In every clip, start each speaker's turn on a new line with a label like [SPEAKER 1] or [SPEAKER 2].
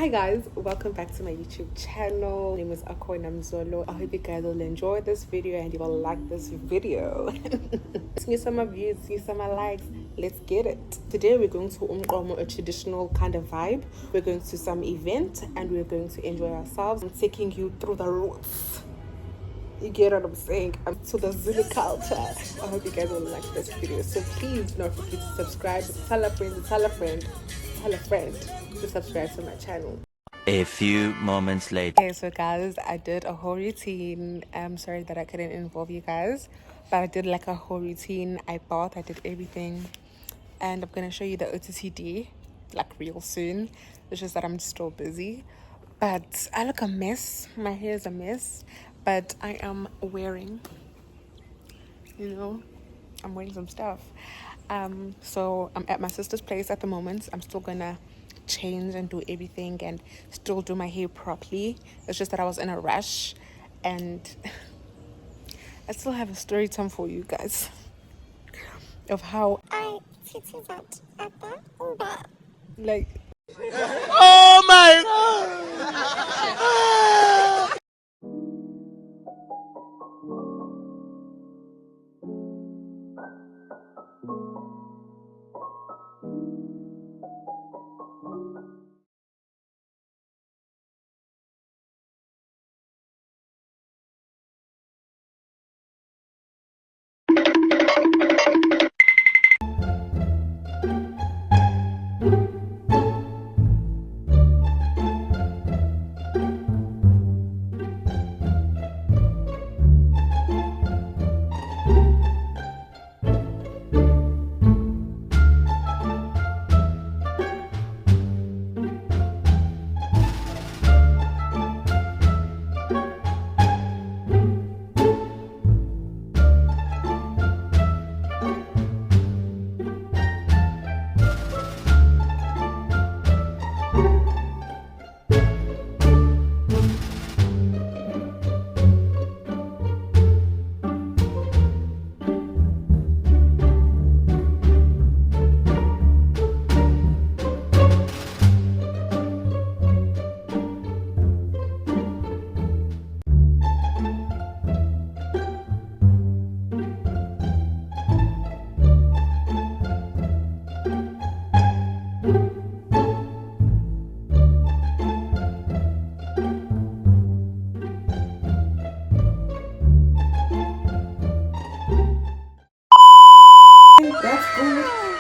[SPEAKER 1] Hi guys, welcome back to my YouTube channel. My name is Akoina Mzolo. I hope you guys will enjoy this video and you will like this video. See some views, see some likes. Let's get it. Today we're going to Umqomo, a traditional kind of vibe. We're going to some event and we're going to enjoy ourselves. I'm taking you through the roots. You get what I'm saying? I'm to the Zulu culture. I hope you guys will like this video. So please don't forget to subscribe. Tell a friend, tell a friend, tell a friend to subscribe to my channel.
[SPEAKER 2] A few moments later.
[SPEAKER 1] Okay, so guys, I did a whole routine. I'm sorry that I couldn't involve you guys, but I did like a whole routine. I bathed, I did everything, and I'm gonna show you the OTTD like real soon. It's just that I'm still busy, but I look a mess. My hair is a mess, but I am wearing, I'm wearing some stuff. So I'm at my sister's place at the moment. I'm still gonna change and do everything and still do my hair properly. It's just that I was in a rush and I still have a story time for you guys of how I tweeted that at the Uber. Like,
[SPEAKER 2] Oh my God!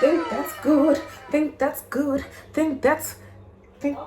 [SPEAKER 1] think that's good, think that's good, think that's think.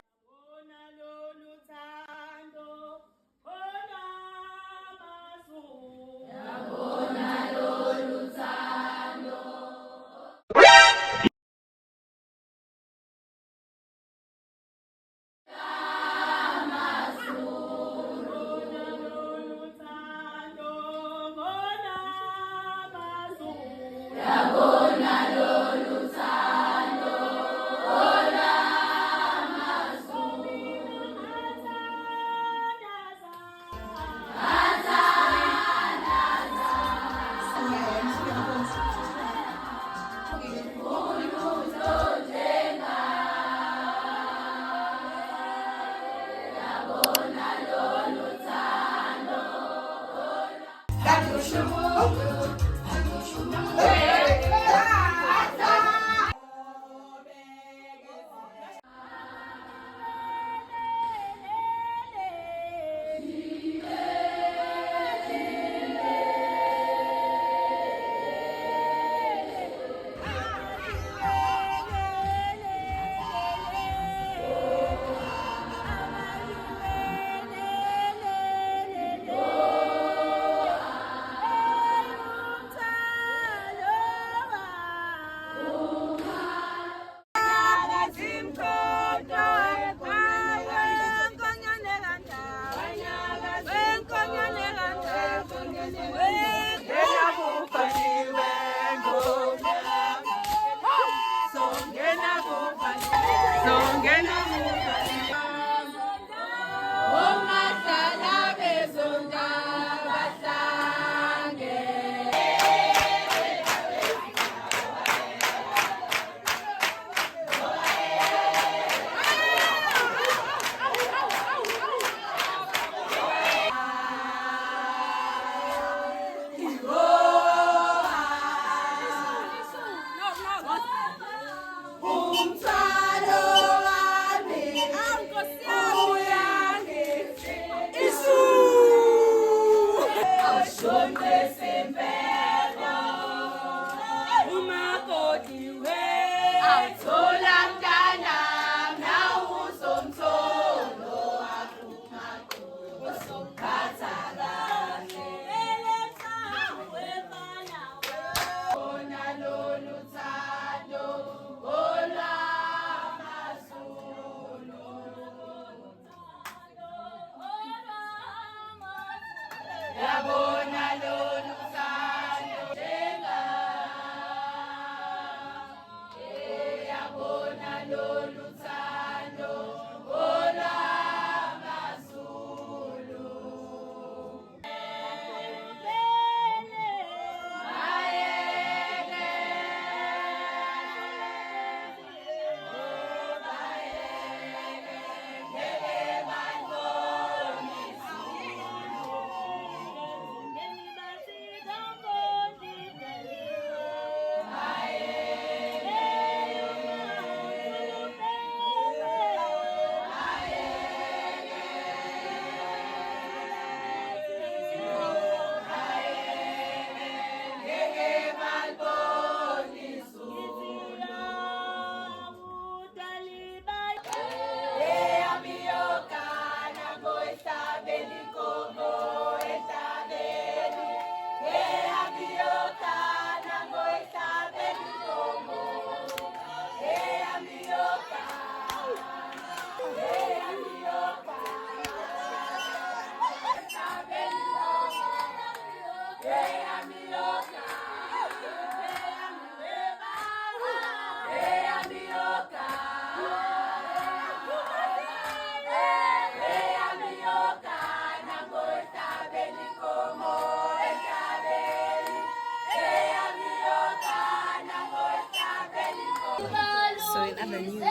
[SPEAKER 1] other news.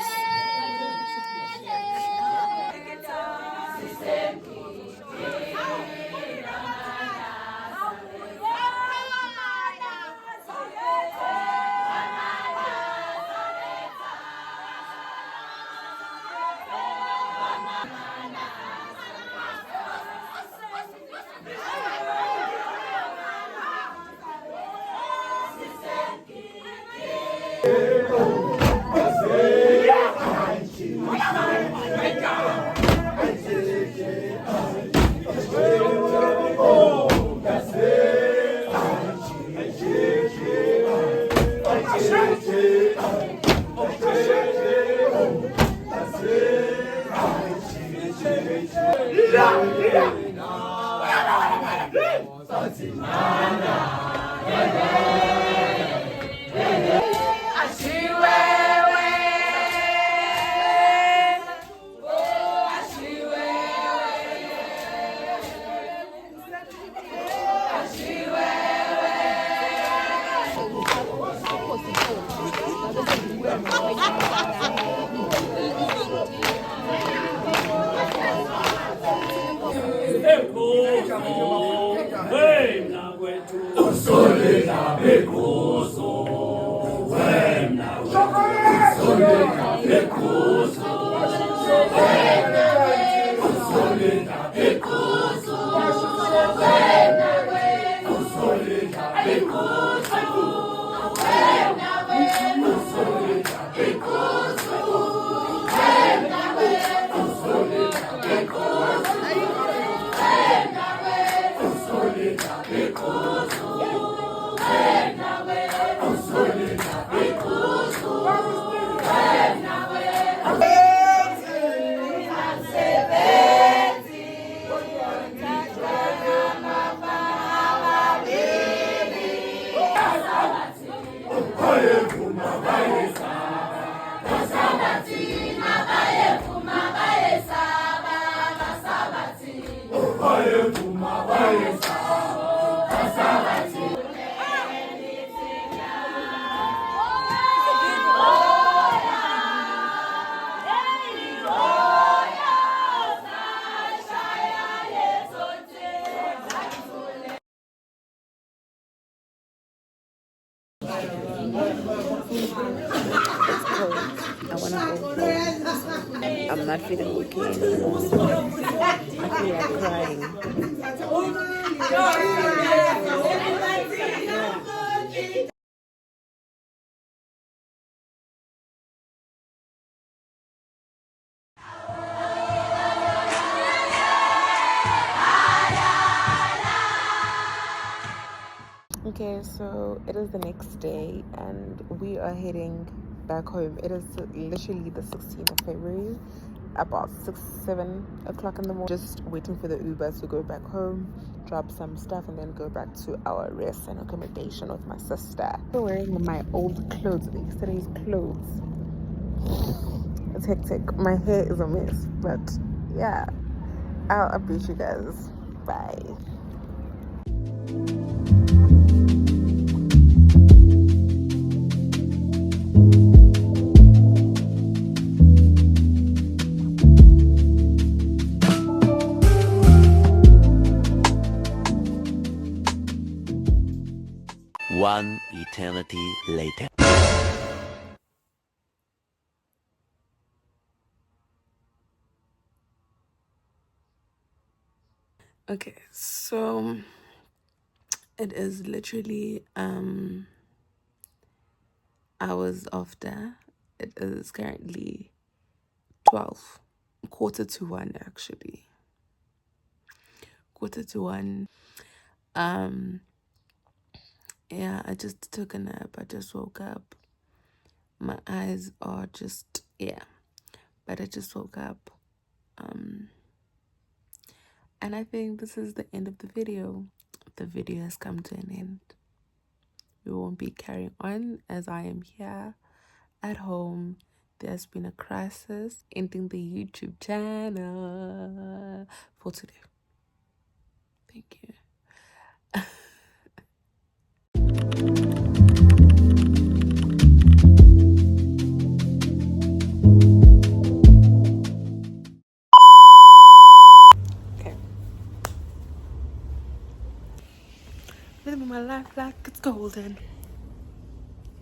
[SPEAKER 1] I wanna go home. I'm not feeling okay anymore. I feel like crying. Okay, so it is the next day and we are heading back home. It is literally the 16th of February, about 7 o'clock in the morning. Just waiting for the Uber to go back home, drop some stuff, and then go back to our rest and accommodation with my sister. I'm wearing my old clothes, yesterday's clothes. It's hectic. My hair is a mess, but yeah, I'll update you guys. Bye.
[SPEAKER 2] One eternity later.
[SPEAKER 1] Okay, so it is literally hours after. It is currently 12, quarter to 1 actually. Quarter to 1. Yeah, I just took a nap. I just woke up. My eyes are just, yeah, but I just woke up. And I think this is the end of the video. The video has come to an end. We won't be carrying on as I am here at home. There's been a crisis ending the YouTube channel for today. Thank you. golden.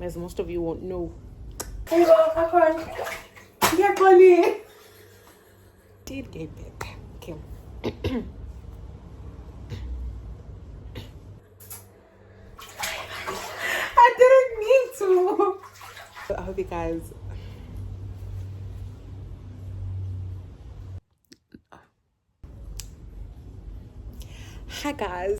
[SPEAKER 1] As most of you won't know. Yeah, Connie. Did get it. Okay. I didn't mean to. I hope you guys. Hi guys,